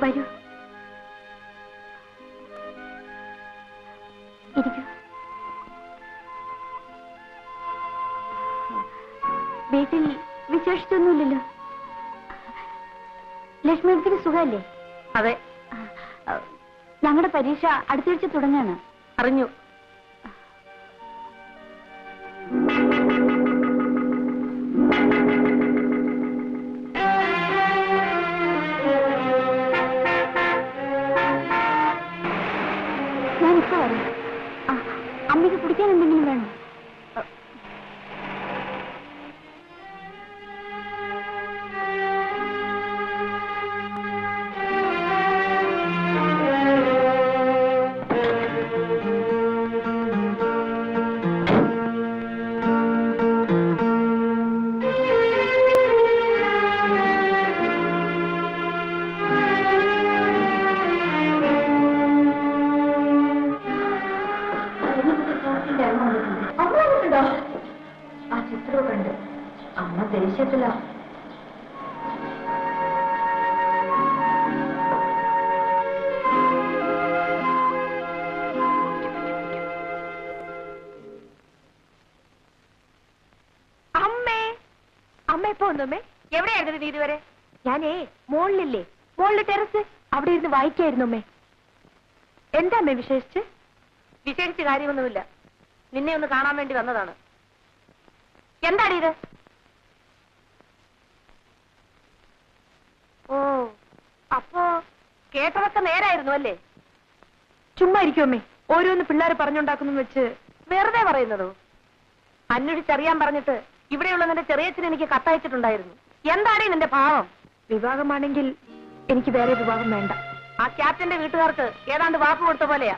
വരൂ, ഇരിക്കൂ. വീട്ടിൽ വിശേഷിച്ചൊന്നുമില്ലല്ലോ. ലക്ഷ്മിക്ക് സുഖമല്ലേ? അതെ. ഞങ്ങളുടെ പരീക്ഷ അടുത്താഴ്ച തുടങ്ങാണ്. അറിഞ്ഞു. ഞാനിപ്പോ വരാം. അമ്മയ്ക്ക് കുടിക്കാൻ എന്തെങ്കിലും വേണോ? ആ ചിത്രവും കണ്ട് അമ്മ ദേഷ്യത്തില. അമ്മ എപ്പോ വന്നമ്മേ? എവിടെയായിരുന്നു നീ ഇതുവരെ? ഞാനേ മോളിലില്ലേ, മോളിലെ ടെറസ് അവിടെ ഇരുന്ന് വായിക്കായിരുന്നു അമ്മേ. എന്താ അമ്മേ വിശേഷിച്ച്? വിശേഷിച്ച് കാര്യമൊന്നുമില്ല. നിന്നെ ഒന്ന് കാണാൻ വേണ്ടി വന്നതാണ്. എന്താണ് ഇത്? ഓ, അപ്പോ കേട്ടതൊക്കെ നേരായിരുന്നു അല്ലേ? ചുമ്മാ ഇരിക്കും അമ്മേ. ഓരോന്ന് പിള്ളേർ പറഞ്ഞുണ്ടാക്കുന്നു വെച്ച് വെറുതെ പറയുന്നതോ? അന്വേഷിച്ചറിയാൻ പറഞ്ഞിട്ട് ഇവിടെയുള്ള നിന്റെ ചെറിയച്ഛൻ എനിക്ക് കത്തയച്ചിട്ടുണ്ടായിരുന്നു. എന്താണ് നിന്റെ ഭാവം? വിവാഹമാണെങ്കിൽ എനിക്ക് വേറെ വിവാഹം വേണ്ട. ആ ക്യാപ്റ്റന്റെ വീട്ടുകാർക്ക് ഏതാണ്ട് വാക്ക് കൊടുത്ത പോലെയാ.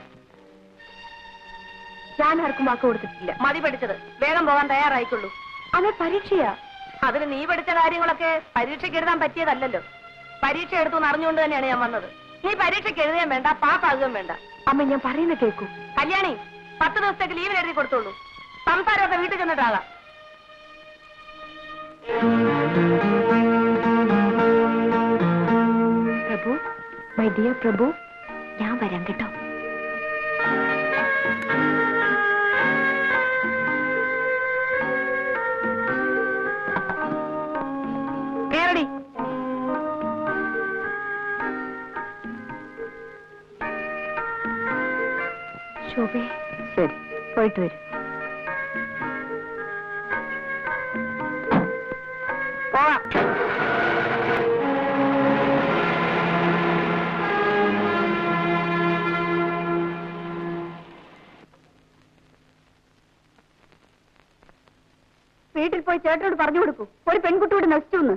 ഞാൻ ആർക്കും വാക്ക് കൊടുത്തിട്ടില്ല. മതി പഠിച്ചത്. വേഗം പോകാൻ തയ്യാറായിക്കൊള്ളൂ. അതെ, പരീക്ഷയാ. അതിന് നീ പഠിച്ച കാര്യങ്ങളൊക്കെ പരീക്ഷയ്ക്ക് എഴുതാൻ പറ്റിയതല്ലല്ലോ. പരീക്ഷ എടുത്തു അറിഞ്ഞുകൊണ്ട് തന്നെയാണ് ഞാൻ വന്നത്. നീ പരീക്ഷയ്ക്ക് എഴുതാൻ വേണ്ട, പാസ്സാകുകയും വേണ്ട. അമ്മ ഞാൻ പറയുന്ന കേൾക്കൂ. കല്യാണി 10 ദിവസത്തേക്ക് ലീവിൽ എഴുതി കൊടുത്തോളൂ. സംസാരമൊക്കെ വീട്ടിൽ ചെന്നിട്ടാകാം. പ്രഭു, മൈ ഡിയർ പ്രഭു, ഞാൻ വരാം കേട്ടോ. കേരടി. ശോഭേ, ശരി, പോയിട്ട് വരും. പോവാം. വീട്ടിൽ പോയി ചേട്ടനോട് പറഞ്ഞു കൊടുക്കൂ, ഒരു പെൺകുട്ടിയോട് നശിച്ചു.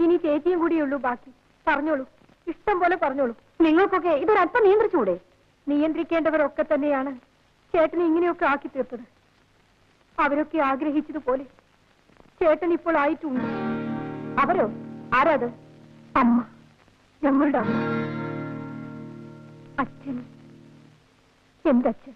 ഇനി ചേച്ചിയും കൂടിയുള്ളൂ ബാക്കി. പറഞ്ഞോളൂ, ഇഷ്ടം പോലെ പറഞ്ഞോളൂ. നിങ്ങൾക്കൊക്കെ ഇതൊരല്പം നിയന്ത്രിച്ചുകൂടെ? നിയന്ത്രിക്കേണ്ടവരൊക്കെ തന്നെയാണ് ചേട്ടനെ ഇങ്ങനെയൊക്കെ ആക്കി തീർത്തത്. അവരൊക്കെ ആഗ്രഹിച്ചതുപോലെ ചേട്ടൻ ഇപ്പോൾ ആയിട്ടുണ്ട്. അവരോ? ആരാത്? അമ്മ, ഞങ്ങളുടെ അമ്മ. അച്ഛൻ, എന്തച്ഛൻ?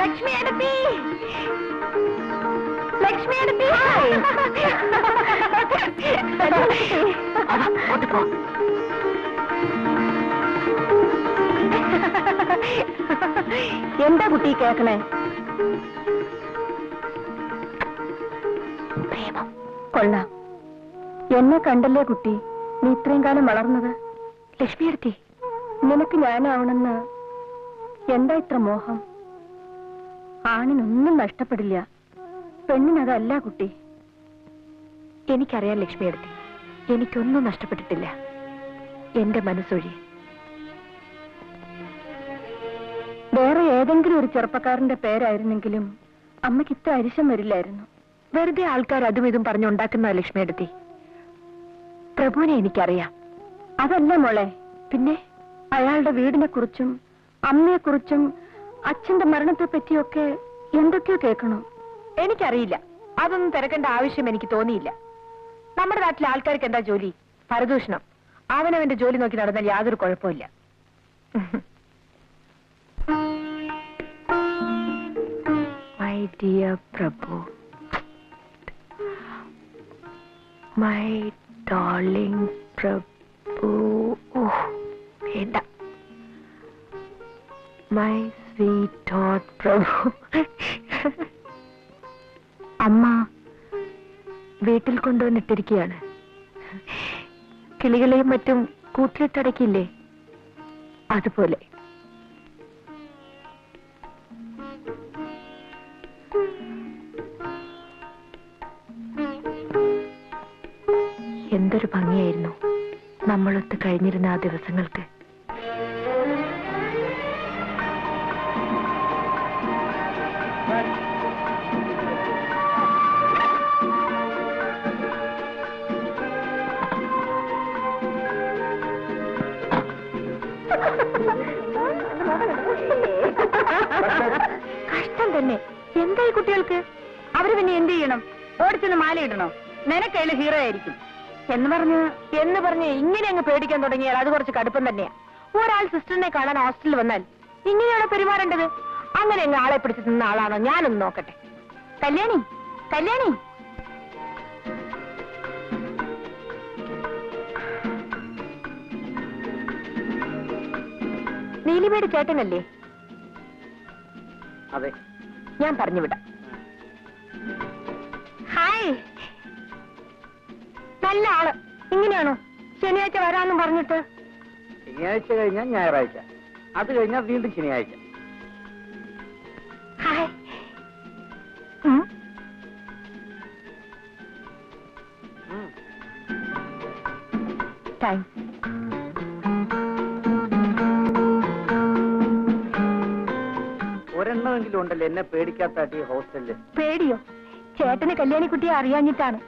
ലക്ഷ്മി അടുത്തി, ലക്ഷ്മി അടുത്തി. എന്താ കുട്ടി കേക്കണേ? പ്രേമം. കൊള്ളാം. എന്നെ കണ്ടല്ലേ കുട്ടി നീ ഇത്രയും കാലം വളർന്നത്? ലക്ഷ്മി അടുത്തി, നിനക്ക് ഞാനാവണമെന്ന് എന്താ ഇത്ര മോഹം? ആണിനൊന്നും നഷ്ടപ്പെടില്ല, പെണ്ണിനതല്ല കുട്ടി. എനിക്കറിയാം ലക്ഷ്മി അടുത്തി, എനിക്കൊന്നും നഷ്ടപ്പെട്ടിട്ടില്ല, എന്റെ മനസ്സൊഴി. വേറെ ഏതെങ്കിലും ഒരു ചെറുപ്പക്കാരന്റെ പേരായിരുന്നെങ്കിലും അമ്മയ്ക്ക് ഇത്ര അരിശം വരില്ലായിരുന്നു. വെറുതെ ആൾക്കാർ അതും ഇതും പറഞ്ഞുണ്ടാക്കുന്ന ലക്ഷ്മി അടുത്തി. പ്രഭുവിനെ എനിക്കറിയാം. അതല്ല മോളെ, പിന്നെ അയാളുടെ വീടിനെ കുറിച്ചും അമ്മയെക്കുറിച്ചും അച്ഛന്റെ മരണത്തെ പറ്റിയൊക്കെ എന്തൊക്കെയോ കേൾക്കണോ? എനിക്കറിയില്ല, അതൊന്നും തിരക്കേണ്ട ആവശ്യം എനിക്ക് തോന്നിയില്ല. നമ്മുടെ നാട്ടിലെ ആൾക്കാർക്ക് എന്താ ജോലി? പരദൂഷണം. അവനവന്റെ ജോലി നോക്കി നടന്നാൽ യാതൊരു കുഴപ്പമില്ല. dear Prabhu, my darling Prabhu, oh, വേണ്ട, my sweetheart Prabhu. അമ്മ വീട്ടിൽ കൊണ്ടുവന്നിട്ടിരിക്കുകയാണ്. കിളികളെയും മറ്റും കൂട്ടിലിട്ടടക്കില്ലേ, അതുപോലെ. എന്തൊരു ഭംഗിയായിരുന്നു നമ്മളൊത്ത് കഴിഞ്ഞിരുന്ന ആ ദിവസങ്ങൾക്ക്. കഷ്ടം തന്നെ. എന്തായി കുട്ടികൾക്ക്? അവര് പിന്നെ എന്ത് ചെയ്യണം? ഓടിച്ചൊന്ന് മാലയിടണോ? നിനക്കതിൽ ഹീറോ ആയിരിക്കും എന്ന് പറഞ്ഞ് ഇങ്ങനെ അങ്ങ് പേടിക്കാൻ തുടങ്ങിയാൽ അത് കുറച്ച് കടുപ്പം തന്നെയാ. ഒരാൾ സിസ്റ്ററിനെ കാണാൻ ഹോസ്റ്റലിൽ വന്നാൽ ഇങ്ങനെയാണോ പെരുമാറേണ്ടത്? അങ്ങനെ അങ്ങ് ആളെ പിടിച്ച് നിന്ന ആളാണോ? ഞാനൊന്ന് നോക്കട്ടെ. കല്യാണി, കല്യാണി, നീലിമയുടെ ചേട്ടനല്ലേ? അതെ, ഞാൻ പറഞ്ഞു വിടാം. ഹായ്, നല്ല ആള്. ഇങ്ങനെയാണോ ശനിയാഴ്ച വരാമെന്നും പറഞ്ഞിട്ട്? ശനിയാഴ്ച കഴിഞ്ഞാൽ ഞായറാഴ്ച, അത് കഴിഞ്ഞാൽ വീണ്ടും ശനിയാഴ്ച. ഹായ്. താങ്ക്സ്. ഒരെണ്ണമെങ്കിലും ഉണ്ടല്ലോ എന്നെ പേടിക്കാത്ത ഹോസ്റ്റലില്. പേടിയോ? ചേട്ടന് കല്യാണിക്കുട്ടിയെ അറിയാഞ്ഞിട്ടാണ്.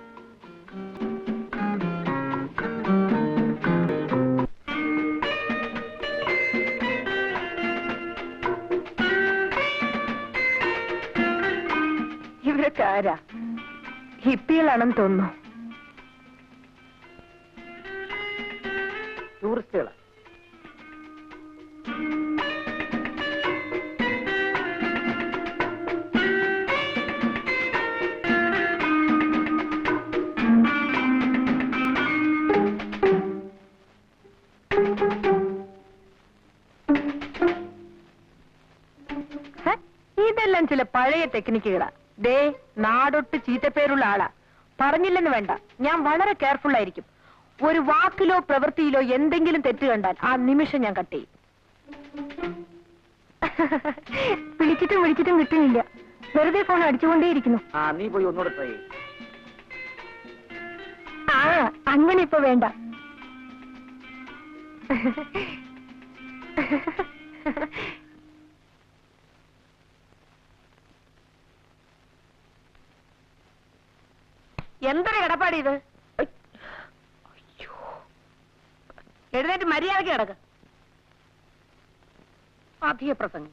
ഇവരൊക്കെ ആരാ? ഹിപ്പികളാണെന്ന് തോന്നുന്നു. ടൂറിസ്റ്റുകളാ. ഇതെല്ലാം ചില പഴയ ടെക്നിക്കുകളാ. ദേ, നാടൊട്ട് ചീത്തപ്പേരുള്ള ആളാ. പറഞ്ഞില്ലെന്ന് വേണ്ട, ഞാൻ വളരെ കെയർഫുൾ ആയിരിക്കും. ഒരു വാക്കിലോ പ്രവൃത്തിയിലോ എന്തെങ്കിലും തെറ്റ് കണ്ടാൽ ആ നിമിഷം ഞാൻ കട്ട് ചെയ്യും. വിളിച്ചിട്ടും കിട്ടുന്നില്ല. വെറുതെ ഫോൺ അടിച്ചുകൊണ്ടേയിരിക്കുന്നു. നീ പോയി ഒന്നുകൂടെ ട്രൈ ചെയ്യും. അങ്ങനെ ഇപ്പൊ വേണ്ട. എന്തൊരു കിടപ്പാടി ഇത്? എഴുന്നേറ്റ് മര്യാദയ്ക്ക് കിടക്ക്. അധിക പ്രസംഗം.